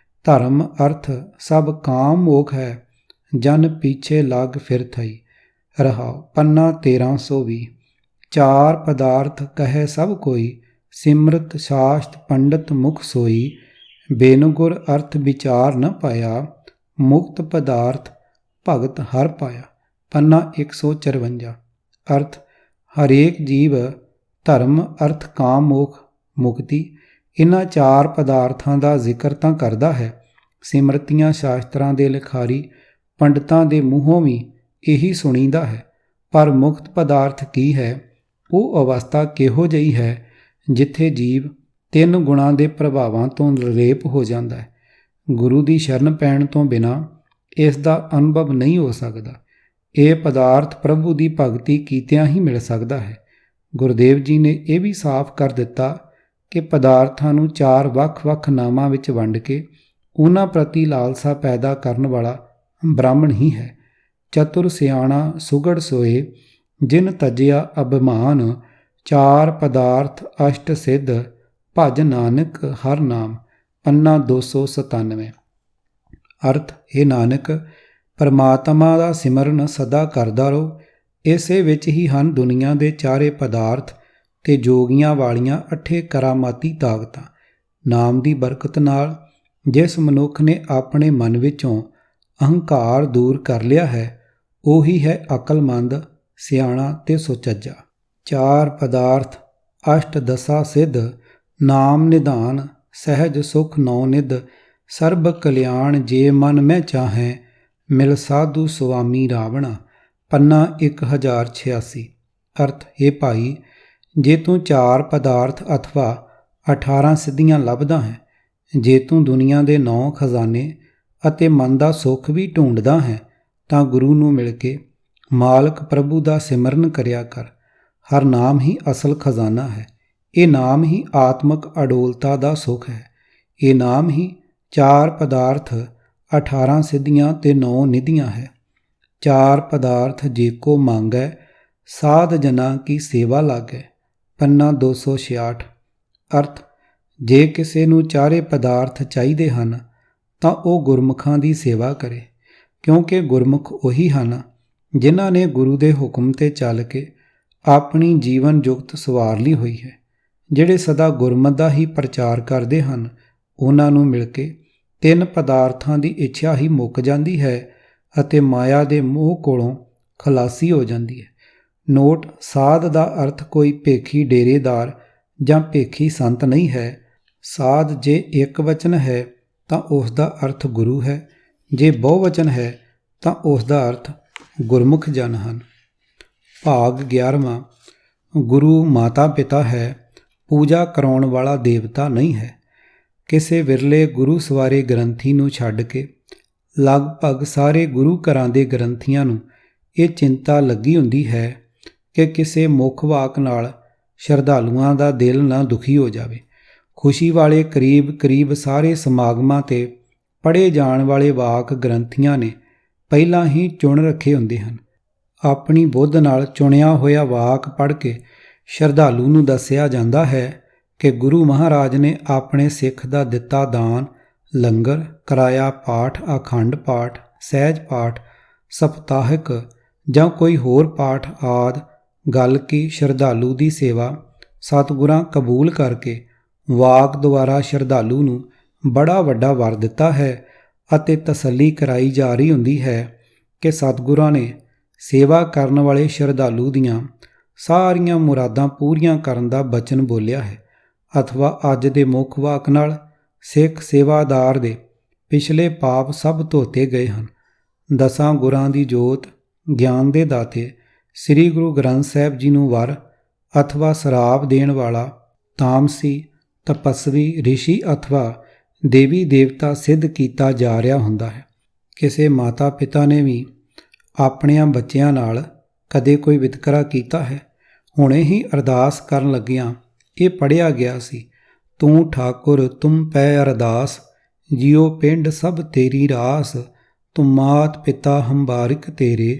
Speaker 1: ਧਰਮ ਅਰਥ ਸਭ ਕਾਮ ਮੋਖ ਹੈ, ਜਨ ਪੀਛੇ ਲੱਗ ਫਿਰ ਥਈ। ਰਹਾਉ ਪੰਨਾ 1320। ਚਾਰ ਪਦਾਰਥ ਕਹੈ ਸਭ ਕੋਈ, ਸਿਮਰਤ ਸ਼ਾਸਤ ਪੰਡਤ ਮੁਖ ਸੋਈ। ਬੇਨੁਗੁਰ ਅਰਥ ਵਿਚਾਰ ਨ ਪਾਇਆ, ਮੁਕਤ ਪਦਾਰਥ ਭਗਤ ਹਰ ਪਾਇਆ। ਪੰਨਾ 154। ਅਰਥ ਹਰੇਕ ਜੀਵ, ਧਰਮ ਅਰਥ ਕਾਮ ਮੋਖ ਮੁਕਤੀ, ਇਹਨਾਂ ਚਾਰ ਪਦਾਰਥਾਂ ਦਾ ਜ਼ਿਕਰ ਤਾਂ ਕਰਦਾ ਹੈ। ਸਿਮਰਤੀਆਂ ਸ਼ਾਸਤਰਾਂ ਦੇ ਲਿਖਾਰੀ ਪੰਡਤਾਂ ਦੇ ਮੂੰਹੋਂ ਵੀ ਇਹੀ ਸੁਣੀਦਾ ਹੈ। ਪਰ ਮੁਕਤ ਪਦਾਰਥ ਕੀ ਹੈ? ਉਹ ਅਵਸਥਾ ਕਿਹੋ ਜਿਹੀ ਹੈ ਜਿੱਥੇ ਜੀਵ ਤਿੰਨ ਗੁਣਾਂ ਦੇ ਪ੍ਰਭਾਵਾਂ ਤੋਂ ਨਿਰਲੇਪ ਹੋ ਜਾਂਦਾ ਹੈ। ਗੁਰੂ ਦੀ ਸ਼ਰਨ ਪੈਣ ਤੋਂ ਬਿਨਾਂ ਇਸ ਦਾ ਅਨੁਭਵ ਨਹੀਂ ਹੋ ਸਕਦਾ। ਇਹ ਪਦਾਰਥ ਪ੍ਰਭੂ ਦੀ ਭਗਤੀ ਕੀਤਿਆਂ ਹੀ ਮਿਲ ਸਕਦਾ ਹੈ। ਗੁਰਦੇਵ ਜੀ ਨੇ ਇਹ ਵੀ ਸਾਫ਼ ਕਰ ਦਿੱਤਾ ਕਿ ਪਦਾਰਥਾਂ ਨੂੰ ਚਾਰ ਵੱਖ-ਵੱਖ ਨਾਮਾਂ ਵਿੱਚ ਵੰਡ ਕੇ ਉਹਨਾਂ ਪ੍ਰਤੀ ਲਾਲਸਾ ਪੈਦਾ ਕਰਨ ਵਾਲਾ ਬ੍ਰਾਹਮਣ ਹੀ ਹੈ। ਚਤੁਰ ਸਿਆਣਾ ਸੁਗੜ ਸੋਏ, ਜਿਨ ਤਜਿਆ ਅਭਿਮਾਨ। ਚਾਰ ਪਦਾਰਥ ਅਸ਼ਟ ਸਿੱਧ, ਭਜ ਨਾਨਕ ਹਰ ਨਾਮ। ਪੰਨਾ 297। ਅਰਥ ਇਹ ਨਾਨਕ ਪਰਮਾਤਮਾ ਦਾ ਸਿਮਰਨ ਸਦਾ ਕਰਦਾ ਰਹੋ। ਇਸੇ ਵਿੱਚ ਹੀ ਹਨ ਦੁਨੀਆ ਦੇ ਚਾਰੇ ਪਦਾਰਥ ਤੇ ਜੋਗੀਆਂ ਵਾਲੀਆਂ 8 ਕਰਾਮਾਤੀ ਤਾਕਤਾਂ। ਨਾਮ ਦੀ ਬਰਕਤ ਨਾਲ ਜਿਸ ਮਨੁੱਖ ਨੇ ਆਪਣੇ ਮਨ ਵਿੱਚੋਂ ਅਹੰਕਾਰ ਦੂਰ ਕਰ ਲਿਆ ਹੈ, ਉਹੀ ਹੈ ਅਕਲਮੰਦ, ਸਿਆਣਾ ਤੇ ਸੁਚੱਜਾ। ਚਾਰ ਪਦਾਰਥ ਅਸ਼ਟ ਦਸਾ ਸਿੱਧ, ਨਾਮ ਨਿਧਾਨ ਸਹਿਜ ਸੁਖ ਨੌ ਨਿਧ। ਸਰਬ ਕਲਿਆਣ ਜੇ ਮਨ ਮੈਂ ਚਾਹੈ, ਮਿਲ ਸਾਧੂ ਸੁਆਮੀ ਰਾਵਣਾ। ਪੰਨਾ 1086। ਅਰਥ ਇਹ ਭਾਈ, ਜੇ ਤੂੰ ਚਾਰ ਪਦਾਰਥ ਅਥਵਾ 18 ਸਿੱਧੀਆਂ ਲੱਭਦਾ ਹੈ, ਜੇ ਤੂੰ ਦੁਨੀਆ ਦੇ 9 ਖਜ਼ਾਨੇ ਅਤੇ ਮਨ ਦਾ ਸੁੱਖ ਵੀ ਢੂੰਡਦਾ ਹੈ, ਤਾਂ ਗੁਰੂ ਨੂੰ ਮਿਲ ਕੇ ਮਾਲਕ ਪ੍ਰਭੂ ਦਾ ਸਿਮਰਨ ਕਰਿਆ ਕਰ। ਹਰ ਨਾਮ ਹੀ ਅਸਲ ਖਜ਼ਾਨਾ ਹੈ। ਇਹ ਨਾਮ ਹੀ ਆਤਮਕ ਅਡੋਲਤਾ ਦਾ ਸੁੱਖ ਹੈ। ਇਹ ਨਾਮ ਹੀ ਚਾਰ ਪਦਾਰਥ 18 ਸਿੱਧੀਆਂ ਤੇ 9 ਨਿਧੀਆਂ ਹੈ। ਚਾਰ ਪਦਾਰਥ ਜੇ ਕੋ ਮੰਗੈ, ਸਾਧ ਜਨਾਂ ਕੀ ਸੇਵਾ ਲਾਗੈ। ਪੰਨਾ 266। ਅਰਥ ਜੇ ਕਿਸੇ ਨੂੰ ਚਾਰੇ ਪਦਾਰਥ ਚਾਹੀਦੇ ਹਨ ਤਾਂ ਉਹ ਗੁਰਮੁਖਾਂ ਦੀ ਸੇਵਾ ਕਰੇ, ਕਿਉਂਕਿ ਗੁਰਮੁਖ ਉਹੀ ਹਨ ਜਿਨ੍ਹਾਂ ਨੇ ਗੁਰੂ ਦੇ ਹੁਕਮ 'ਤੇ ਚੱਲ ਕੇ ਆਪਣੀ ਜੀਵਨ ਜੁਗਤ ਸਵਾਰ ਲਈ ਹੋਈ ਹੈ। ਜਿਹੜੇ ਸਦਾ ਗੁਰਮਤਿ ਦਾ ਹੀ ਪ੍ਰਚਾਰ ਕਰਦੇ ਹਨ, ਉਹਨਾਂ ਨੂੰ ਮਿਲ ਕੇ ਤਿੰਨ ਪਦਾਰਥਾਂ ਦੀ ਇੱਛਾ ਹੀ ਮੁੱਕ ਜਾਂਦੀ ਹੈ ਅਤੇ ਮਾਇਆ ਦੇ ਮੋਹ ਕੋਲੋਂ ਖਲਾਸੀ ਹੋ ਜਾਂਦੀ ਹੈ। ਨੋਟ: ਸਾਧ ਦਾ ਅਰਥ ਕੋਈ ਭੇਖੀ ਡੇਰੇਦਾਰ ਜਾਂ ਭੇਖੀ ਸੰਤ ਨਹੀਂ ਹੈ। ਸਾਧ ਜੇ ਇੱਕ ਵਚਨ ਹੈ ਤਾਂ ਉਸ ਦਾ ਅਰਥ ਗੁਰੂ ਹੈ, ਜੇ ਬਹੁਵਚਨ ਹੈ ਤਾਂ ਉਸ ਦਾ ਅਰਥ ਗੁਰਮੁਖ ਜਨ ਹਨ। ਭਾਗ 11ਵਾਂ। ਗੁਰੂ ਮਾਤਾ ਪਿਤਾ ਹੈ, ਪੂਜਾ ਕਰਾਉਣ ਵਾਲਾ ਦੇਵਤਾ ਨਹੀਂ ਹੈ। ਕਿਸੇ ਵਿਰਲੇ ਗੁਰੂ ਸਵਾਰੇ ਗ੍ਰੰਥੀ ਨੂੰ ਛੱਡ ਕੇ ਲਗਭਗ ਸਾਰੇ ਗੁਰੂ ਘਰਾਂ ਦੇ ਗ੍ਰੰਥੀਆਂ ਨੂੰ ਇਹ ਚਿੰਤਾ ਲੱਗੀ ਹੁੰਦੀ ਹੈ ਕਿ ਕਿਸੇ ਮੁੱਖ ਵਾਕ ਨਾਲ ਸ਼ਰਧਾਲੂਆਂ ਦਾ ਦਿਲ ਨਾ ਦੁਖੀ ਹੋ ਜਾਵੇ। ਖੁਸ਼ੀ ਵਾਲੇ ਕਰੀਬ ਸਾਰੇ ਸਮਾਗਮਾਂ 'ਤੇ ਪੜ੍ਹੇ ਜਾਣ ਵਾਲੇ ਵਾਕ ਗ੍ਰੰਥੀਆਂ ਨੇ ਪਹਿਲਾਂ ਹੀ ਚੁਣ ਰੱਖੇ ਹੁੰਦੇ ਹਨ। ਆਪਣੀ ਬੁੱਧ ਨਾਲ ਚੁਣਿਆ ਹੋਇਆ ਵਾਕ ਪੜ੍ਹ ਕੇ ਸ਼ਰਧਾਲੂ ਨੂੰ ਦੱਸਿਆ ਜਾਂਦਾ ਹੈ ਕਿ ਗੁਰੂ ਮਹਾਰਾਜ ਨੇ ਆਪਣੇ ਸਿੱਖ ਦਾ ਦਿੱਤਾ ਦਾਨ, ਲੰਗਰ, ਕਰਾਇਆ ਪਾਠ, ਅਖੰਡ ਪਾਠ, ਸਹਿਜ ਪਾਠ, ਸਪਤਾਹਿਕ ਜਾਂ ਕੋਈ ਹੋਰ ਪਾਠ ਆਦਿ ਗੱਲ ਕੀ ਸ਼ਰਧਾਲੂ ਦੀ ਸੇਵਾ ਸਤਿਗੁਰਾਂ ਕਬੂਲ ਕਰਕੇ ਵਾਕ ਦੁਆਰਾ ਸ਼ਰਧਾਲੂ ਨੂੰ ਬੜਾ ਵੱਡਾ ਵਰ ਦਿੱਤਾ ਹੈ ਅਤੇ ਤਸੱਲੀ ਕਰਾਈ ਜਾ ਰਹੀ ਹੁੰਦੀ ਹੈ ਕਿ ਸਤਿਗੁਰਾਂ ਨੇ ਸੇਵਾ ਕਰਨ ਵਾਲੇ ਸ਼ਰਧਾਲੂ ਦੀਆਂ ਸਾਰੀਆਂ ਮੁਰਾਦਾਂ ਪੂਰੀਆਂ ਕਰਨ ਦਾ ਬਚਨ ਬੋਲਿਆ ਹੈ। ਅਥਵਾ ਅੱਜ ਦੇ ਮੁੱਖ ਵਾਕ ਨਾਲ ਸਿੱਖ ਸੇਵਾਦਾਰ ਦੇ ਪਿਛਲੇ ਪਾਪ ਸਭ ਧੋਤੇ ਗਏ ਹਨ। ਦਸਾਂ ਗੁਰਾਂ ਦੀ ਜੋਤ ਗਿਆਨ ਦੇ ਦਾਤੇ ਸ੍ਰੀ ਗੁਰੂ ਗ੍ਰੰਥ ਸਾਹਿਬ ਜੀ ਨੂੰ ਵਰ ਅਥਵਾ ਸਰਾਪ ਦੇਣ ਵਾਲਾ ਤਾਮਸੀ ਤਪਸਵੀ ਰਿਸ਼ੀ ਅਥਵਾ ਦੇਵੀ ਦੇਵਤਾ ਸਿੱਧ ਕੀਤਾ ਜਾ ਰਿਹਾ ਹੁੰਦਾ ਹੈ। ਕਿਸੇ ਮਾਤਾ ਪਿਤਾ ਨੇ ਵੀ ਆਪਣਿਆਂ ਬੱਚਿਆਂ ਨਾਲ ਕਦੇ ਕੋਈ ਵਿਤਕਰਾ ਕੀਤਾ ਹੈ? ਹੁਣੇ ਹੀ ਅਰਦਾਸ ਕਰਨ ਲੱਗਿਆਂ ਇਹ ਪੜ੍ਹਿਆ ਗਿਆ ਸੀ, ਤੂੰ ਠਾਕੁਰ ਤੁਮ ਪੈ ਅਰਦਾਸ, ਜਿਉ ਪਿੰਡ ਸਭ ਤੇਰੀ ਰਾਸ, ਤੁਮ ਮਾਤ ਪਿਤਾ ਹੰਬਾਰਿਕ ਤੇਰੇ,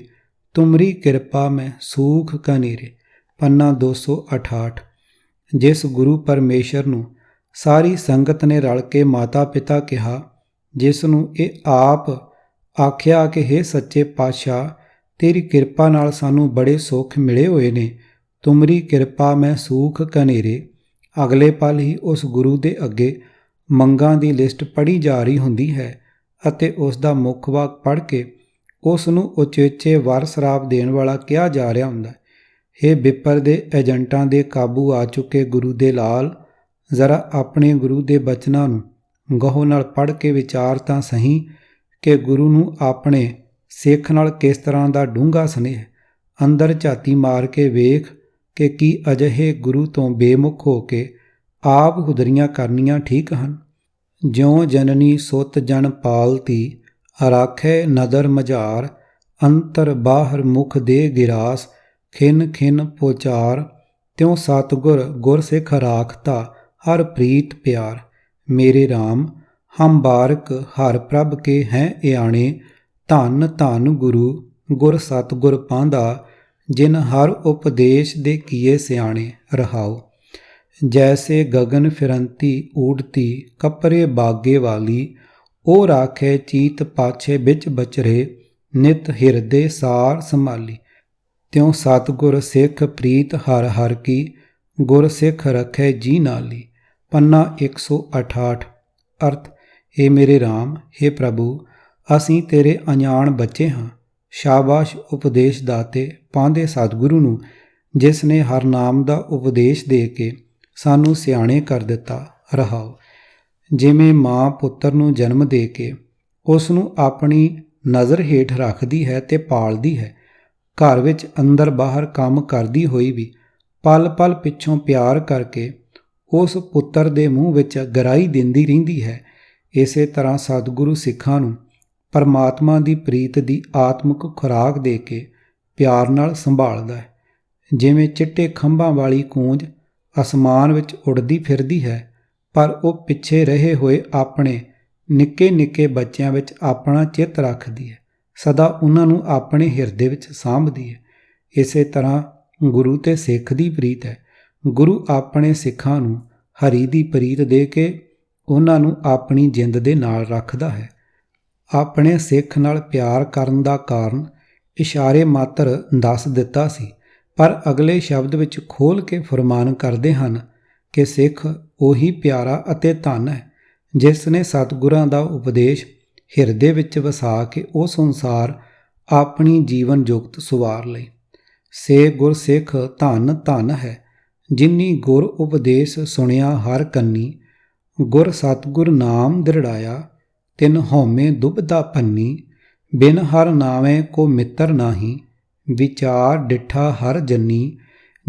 Speaker 1: ਤੁਮਰੀ ਕਿਰਪਾ ਮੈਂ ਸੂਖ ਕਨੇਰੇ। ਪੰਨਾ 268। ਜਿਸ ਗੁਰੂ ਪਰਮੇਸ਼ਰ ਨੂੰ ਸਾਰੀ ਸੰਗਤ ਨੇ ਰਲ ਕੇ ਮਾਤਾ ਪਿਤਾ ਕਿਹਾ, ਜਿਸ ਨੂੰ ਇਹ ਆਪ ਆਖਿਆ ਕਿ ਹੇ ਸੱਚੇ ਪਾਤਸ਼ਾਹ, ਤੇਰੀ ਕਿਰਪਾ ਨਾਲ ਸਾਨੂੰ ਬੜੇ ਸੁੱਖ ਮਿਲੇ ਹੋਏ ਨੇ, ਤੁਮਰੀ ਕਿਰਪਾ ਮੈਂ ਸੂਖ ਕਨੇਰੇ। ਅਗਲੇ ਪਲ ਹੀ ਉਸ ਗੁਰੂ ਦੇ ਅੱਗੇ ਮੰਗਾਂ ਦੀ ਲਿਸਟ ਪੜ੍ਹੀ ਜਾ ਰਹੀ ਹੁੰਦੀ ਹੈ ਅਤੇ ਉਸ ਦਾ ਮੁੱਖ ਵਾਕ ਪੜ੍ਹ ਕੇ ਉਸ ਨੂੰ ਉਚੇਚੇ ਵਰ ਸਰਾਪ ਦੇਣ ਵਾਲਾ ਕਿਹਾ ਜਾ ਰਿਹਾ ਹੁੰਦਾ ਹੈ। ਹੇ ਵਿਪਰ ਦੇ ਏਜੰਟਾਂ ਦੇ ਕਾਬੂ ਆ ਚੁੱਕੇ ਗੁਰੂ ਦੇ ਲਾਲ, ਜ਼ਰਾ ਆਪਣੇ ਗੁਰੂ ਦੇ ਬਚਨਾਂ ਨੂੰ ਗਹੁ ਨਾਲ ਪੜ੍ਹ ਕੇ ਵਿਚਾਰ ਤਾਂ ਸਹੀ ਕਿ ਗੁਰੂ ਨੂੰ ਆਪਣੇ ਸਿੱਖ ਨਾਲ ਕਿਸ ਤਰ੍ਹਾਂ ਦਾ ਡੂੰਘਾ ਸਨੇਹ। ਅੰਦਰ ਝਾਤੀ ਮਾਰ ਕੇ ਵੇਖ ਕਿ ਕੀ ਅਜਿਹੇ ਗੁਰੂ ਤੋਂ ਬੇਮੁਖ ਹੋ ਕੇ ਆਪ ਹੁਦਰੀਆਂ ਕਰਨੀਆਂ ਠੀਕ ਹਨ। ਜਿਉਂ ਜਨਨੀ ਸੁਤ ਜਨ ਪਾਲਤੀ, ਰਾਖੈ ਨਦਰ ਮਝਾਰ, ਅੰਤਰ ਬਾਹਰ ਮੁਖ ਦੇ ਗਿਰਾਸ, ਖਿਨ ਖਿਨ ਪੋਚਾਰ, ਤਿਉ ਸਤਿਗੁਰ ਗੁਰ ਸਿੱਖ ਰਾਖਤਾ, ਹਰ ਪ੍ਰੀਤ ਪਿਆਰ। ਮੇਰੇ ਰਾਮ ਹਮ ਬਾਰਕ ਹਰ ਪ੍ਰਭ ਕੇ ਹੈ ਇਆਣੇ, ਧੰਨ ਧੰਨ ਗੁਰੂ ਗੁਰ ਸਤਿਗੁਰ ਪਾਂਦਾ, ਜਿਨ ਹਰ ਉਪਦੇਸ਼ ਦੇ ਕੀਏ ਸਿਆਣੇ। ਰਹਾਉ। ਜੈਸੇ ਗਗਨ ਫਿਰੰਤੀ ਊੜਤੀ, ਕਪਰੇ ਬਾਗੇ ਵਾਲੀ, ਉਹ ਰਾਖੇ ਚੀਤ ਪਾਛੇ ਵਿੱਚ ਬਚਰੇ, ਨਿਤ ਹਿਰਦੇ ਸਾਰ ਸੰਭਾਲੀ। ਤਿਉ ਸਤਿਗੁਰ ਸਿੱਖ ਪ੍ਰੀਤ ਹਰ ਹਰ ਕੀ, ਗੁਰ ਸਿੱਖ ਰਖੈ ਜੀ ਨਾਲੀ। ਪੰਨਾ 168। ਅਰਥ, ਹੇ ਮੇਰੇ ਰਾਮ, ਹੇ ਪ੍ਰਭੂ, ਅਸੀਂ ਤੇਰੇ ਅਣਜਾਣ ਬੱਚੇ ਹਾਂ। ਸ਼ਾਬਾਸ਼ ਉਪਦੇਸ਼ ਦਾਤੇ ਪਾਂਦੇ ਸਤਿਗੁਰੂ ਨੂੰ, ਜਿਸ ਨੇ ਹਰ ਨਾਮ ਦਾ ਉਪਦੇਸ਼ ਦੇ ਕੇ ਸਾਨੂੰ ਸਿਆਣੇ ਕਰ ਦਿੱਤਾ। ਰਹਾਉ। ਜਿਵੇਂ ਮਾਂ ਪੁੱਤਰ ਨੂੰ ਜਨਮ ਦੇ ਕੇ ਉਸ ਨੂੰ ਆਪਣੀ ਨਜ਼ਰ ਹੇਠ ਰੱਖਦੀ ਹੈ ਤੇ ਪਾਲਦੀ ਹੈ, ਘਰ ਵਿੱਚ ਅੰਦਰ ਬਾਹਰ ਕੰਮ ਕਰਦੀ ਹੋਈ ਵੀ ਪਲ ਪਲ ਪਿੱਛੋਂ ਪਿਆਰ ਕਰਕੇ ਉਸ ਪੁੱਤਰ ਦੇ ਮੂੰਹ ਵਿੱਚ ਗਰਾਈ ਦਿੰਦੀ ਰਹਿੰਦੀ ਹੈ, ਇਸੇ ਤਰ੍ਹਾਂ ਸਤਿਗੁਰੂ ਸਿੱਖਾਂ ਨੂੰ ਪਰਮਾਤਮਾ ਦੀ ਪ੍ਰੀਤ ਦੀ ਆਤਮਿਕ ਖੁਰਾਕ ਦੇ ਕੇ ਪਿਆਰ ਨਾਲ ਸੰਭਾਲਦਾ ਹੈ। ਜਿਵੇਂ ਚਿੱਟੇ ਖੰਭਾਂ ਵਾਲੀ ਕੂੰਜ ਅਸਮਾਨ ਵਿੱਚ ਉੱਡਦੀ ਫਿਰਦੀ ਹੈ, ਪਰ ਉਹ ਪਿੱਛੇ ਰਹੇ ਹੋਏ ਆਪਣੇ ਨਿੱਕੇ ਨਿੱਕੇ ਬੱਚਿਆਂ ਵਿੱਚ ਆਪਣਾ ਚਿੱਤ ਰੱਖਦੀ ਹੈ, ਸਦਾ ਉਹਨਾਂ ਨੂੰ ਆਪਣੇ ਹਿਰਦੇ ਵਿੱਚ ਸਾਂਭਦੀ ਹੈ। ਇਸੇ ਤਰ੍ਹਾਂ ਗੁਰੂ ਤੇ ਸਿੱਖ ਦੀ ਪ੍ਰੀਤ ਹੈ। ਗੁਰੂ ਆਪਣੇ ਸਿੱਖਾਂ ਨੂੰ ਹਰੀ ਦੀ ਪ੍ਰੀਤ ਦੇ ਕੇ ਉਹਨਾਂ ਨੂੰ ਆਪਣੀ ਜਿੰਦ ਦੇ ਨਾਲ ਰੱਖਦਾ ਹੈ। ਆਪਣੇ ਸਿੱਖ ਨਾਲ ਪਿਆਰ ਕਰਨ ਦਾ ਕਾਰਨ ਇਸ਼ਾਰੇ ਮਾਤਰ ਦੱਸ ਦਿੱਤਾ ਸੀ, ਪਰ ਅਗਲੇ ਸ਼ਬਦ ਵਿੱਚ ਖੋਲ੍ਹ ਕੇ ਫਰਮਾਨ ਕਰਦੇ ਹਨ ਕਿ ਸਿੱਖ ਉਹੀ ਪਿਆਰਾ ਅਤੇ ਧਨ ਹੈ ਜਿਸ ਨੇ ਸਤਿਗੁਰਾਂ ਦਾ ਉਪਦੇਸ਼ ਹਿਰਦੇ ਵਿੱਚ ਵਸਾ ਕੇ ਉਸ ਅਨੁਸਾਰ ਆਪਣੀ ਜੀਵਨ ਜੁਗਤ ਸੁਵਾਰ ਲਈ। ਸੇ ਗੁਰ ਸਿੱਖ ਧਨ ਧਨ ਹੈ, ਜਿਨੀ ਗੁਰ ਉਪਦੇਸ਼ ਸੁਣਿਆ ਹਰ ਕੰਨੀ, ਗੁਰ ਸਤਿਗੁਰ ਨਾਮ ਦ੍ਰਿੜਾਇਆ, ਤਿਨ ਹਉਮੈ ਦੁਬਿਧਾ ਭੰਨੀ, ਬਿਨ ਹਰ ਨਾਵੇਂ ਕੋ ਮਿੱਤਰ ਨਾਹੀ, ਵਿਚਾਰ ਡਿਠਾ ਹਰ ਜੰਨੀ,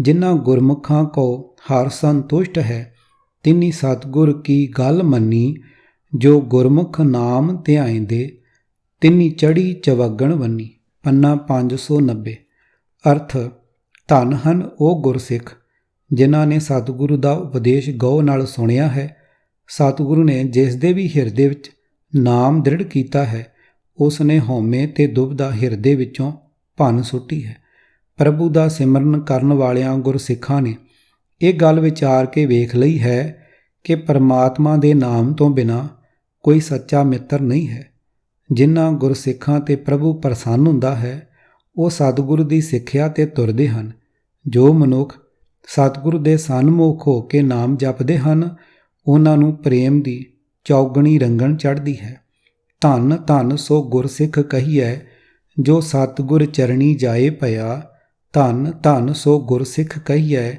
Speaker 1: ਜਿਨ੍ਹਾਂ ਗੁਰਮੁਖਾਂ ਕੋ ਹਰ ਸੰਤੁਸ਼ਟ ਹੈ, ਤਿਨੀ ਸਤਿਗੁਰ ਕੀ ਗੱਲ ਮੰਨੀ, ਜੋ ਗੁਰਮੁਖ ਨਾਮ ਧਿਆਇਂਦੇ, ਤਿਨੀ ਚੜ੍ਹੀ ਚਵੱਗਣ ਵੰਨੀ। ਪੰਨਾ 590। ਅਰਥ, ਧੰਨ ਹਨ ਉਹ ਗੁਰਸਿੱਖ ਜਿਨ੍ਹਾਂ ਨੇ ਸਤਿਗੁਰੂ ਦਾ ਉਪਦੇਸ਼ ਗਹੁ ਨਾਲ ਸੁਣਿਆ ਹੈ। ਸਤਿਗੁਰੂ ਨੇ ਜਿਸ ਦੇ ਵੀ ਹਿਰਦੇ ਵਿੱਚ ਨਾਮ ਦ੍ਰਿੜ ਕੀਤਾ ਹੈ, ਉਸ ਨੇ ਹਉਮੈ ਤੇ ਦੁਬਿਧਾ ਹਿਰਦੇ ਵਿੱਚੋਂ ਭੰਨ ਸੁੱਟੀ ਹੈ। ਪ੍ਰਭੂ ਦਾ ਸਿਮਰਨ ਕਰਨ ਵਾਲਿਆਂ ਗੁਰਸਿੱਖਾਂ ਨੇ ਇਹ ਗੱਲ ਵਿਚਾਰ ਕੇ ਵੇਖ ਲਈ ਹੈ ਕਿ ਪਰਮਾਤਮਾ ਦੇ ਨਾਮ ਤੋਂ ਬਿਨਾਂ ਕੋਈ ਸੱਚਾ ਮਿੱਤਰ ਨਹੀਂ ਹੈ। ਜਿਨ੍ਹਾਂ ਗੁਰਸਿੱਖਾਂ 'ਤੇ ਪ੍ਰਭੂ ਪ੍ਰਸੰਨ ਹੁੰਦਾ ਹੈ, ਉਹ ਸਤਿਗੁਰੂ ਦੀ ਸਿੱਖਿਆ 'ਤੇ ਤੁਰਦੇ ਹਨ। ਜੋ ਮਨੁੱਖ ਸਤਿਗੁਰੂ ਦੇ ਸਨਮੁਖ ਹੋ ਕੇ ਨਾਮ ਜਪਦੇ ਹਨ, ਉਹਨਾਂ ਨੂੰ ਪ੍ਰੇਮ ਦੀ ਚੌਗਣੀ ਰੰਗਣ ਚੜ੍ਹਦੀ ਹੈ। ਧੰਨ ਧੰਨ ਸੋ ਗੁਰਸਿੱਖ ਕਹੀਐ, ਜੋ ਸਤਿਗੁਰ ਚਰਣੀ ਜਾਏ ਭਇਆ। ਧੰਨ ਧੰਨ ਸੋ ਗੁਰਸਿੱਖ ਕਹੀਐ,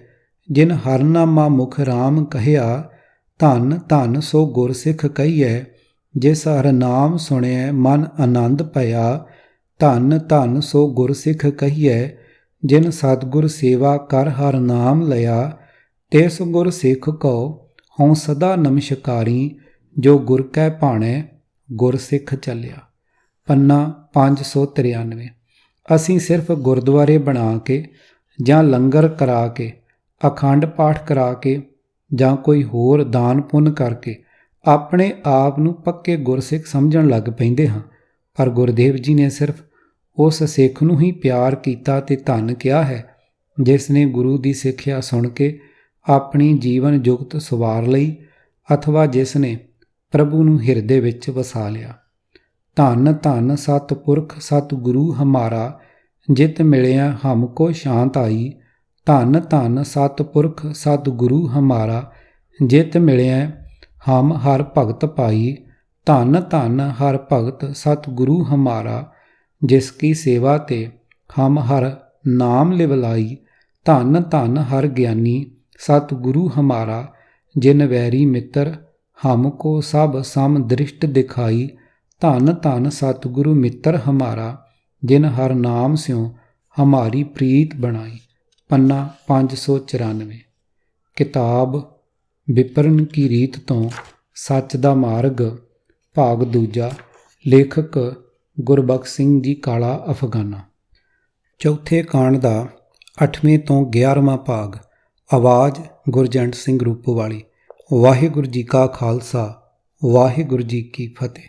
Speaker 1: ਜਿਨ ਹਰਨਾਮਾ ਮੁਖ ਰਾਮ ਕਹਿਆ। ਧੰਨ ਧੰਨ ਸੋ ਗੁਰਸਿੱਖ ਕਹੀਐ, ਜਿਸ ਹਰ ਨਾਮ ਸੁਣਿਐ ਮਨ ਆਨੰਦ ਭਇਆ। ਧੰਨ ਧੰਨ ਸੋ ਗੁਰਸਿੱਖ ਕਹੀਐ, ਜਿਨ ਸਤਿਗੁਰ ਸੇਵਾ ਕਰ ਹਰ ਨਾਮ ਲਿਆ। ਤਿਸ ਗੁਰਸਿੱਖ ਕੋ ਹਉ ਸਦਾ ਨਮਸਕਾਰੀ, ਜੋ ਗੁਰ ਕੈ ਭਾਣੈ ਗੁਰਸਿੱਖ ਚੱਲਿਆ। ਪੰਨਾ 593। ਅਸੀਂ ਸਿਰਫ ਗੁਰਦੁਆਰੇ ਬਣਾ ਕੇ ਜਾਂ ਲੰਗਰ ਕਰਾ ਕੇ, ਅਖੰਡ ਪਾਠ ਕਰਾ ਕੇ ਜਾਂ ਕੋਈ ਹੋਰ ਦਾਨ ਪੁੰਨ ਕਰਕੇ ਆਪਣੇ ਆਪ ਨੂੰ ਪੱਕੇ ਗੁਰਸਿੱਖ ਸਮਝਣ ਲੱਗ ਪੈਂਦੇ ਹਾਂ। ਪਰ ਗੁਰਦੇਵ ਜੀ ਨੇ ਸਿਰਫ ਉਸ ਸਿੱਖ ਨੂੰ ਹੀ ਪਿਆਰ ਕੀਤਾ ਤੇ ਧੰਨ ਕਿਹਾ ਹੈ, ਜਿਸ ਨੇ ਗੁਰੂ ਦੀ ਸਿੱਖਿਆ ਸੁਣ ਕੇ ਆਪਣੀ ਜੀਵਨ ਜੁਗਤ ਸਵਾਰ ਲਈ, ਅਥਵਾ ਜਿਸ ਨੇ ਪ੍ਰਭੂ ਨੂੰ ਹਿਰਦੇ ਵਿੱਚ ਵਸਾ ਲਿਆ। ਧੰਨ ਧੰਨ ਸਤਿਪੁਰਖ ਸਤਿਗੁਰੂ ਹਮਾਰਾ, ਜਿਤ ਮਿਲਿਆ ਹਮਕੋ ਸ਼ਾਂਤ ਆਈ। ਧੰਨ ਧੰਨ ਸਤਿਪੁਰਖ ਸਤਿਗੁਰੂ ਹਮਾਰਾ, ਜਿਤ ਮਿਲਿਆ ਹਮ ਹਰ ਭਗਤ ਪਾਈ। ਧੰਨ ਧੰਨ ਹਰ ਭਗਤ ਸਤਿਗੁਰੂ ਹਮਾਰਾ, ਜਿਸ ਕੀ ਸੇਵਾ ਤੇ ਹਮ ਹਰ ਨਾਮ ਲਿਵਲਾਈ। ਧੰਨ ਧੰਨ ਹਰ ਗਿਆਨੀ ਸਤਿਗੁਰੂ ਹਮਾਰਾ, ਜਿਨ ਵੈਰੀ ਮਿੱਤਰ ਹਮਕੋ ਸਭ ਸਮ ਦ੍ਰਿਸ਼ਟ ਦਿਖਾਈ। ਧੰਨ ਧੰਨ ਸਤਿਗੁਰੂ ਮਿੱਤਰ ਹਮਾਰਾ, ਜਿਨ ਹਰ ਨਾਮ ਸਿਉ ਹਮਾਰੀ ਪ੍ਰੀਤ ਬਣਾਈ। ਪੰਨਾ 594। ਕਿਤਾਬ ਵਿਪਰਨ ਕੀ ਰੀਤ ਤੋਂ ਸੱਚ ਦਾ ਮਾਰਗ, ਭਾਗ ਦੂਜਾ। ਲੇਖਕ ਗੁਰਬਖਸ਼ ਸਿੰਘ ਜੀ ਕਾਲਾ, ਅਫਗਾਨਾ। ਚੌਥੇ ਕਾਂਡ ਦਾ 8ਵੇਂ ਤੋਂ 11ਵਾਂ ਭਾਗ। ਆਵਾਜ਼ ਗੁਰਜੰਟ ਸਿੰਘ ਰੂਪੋਵਾਲੀ। ਵਾਹਿਗੁਰੂ ਜੀ ਕਾ ਖਾਲਸਾ, ਵਾਹਿਗੁਰੂ ਜੀ ਕੀ ਫਤਿਹ।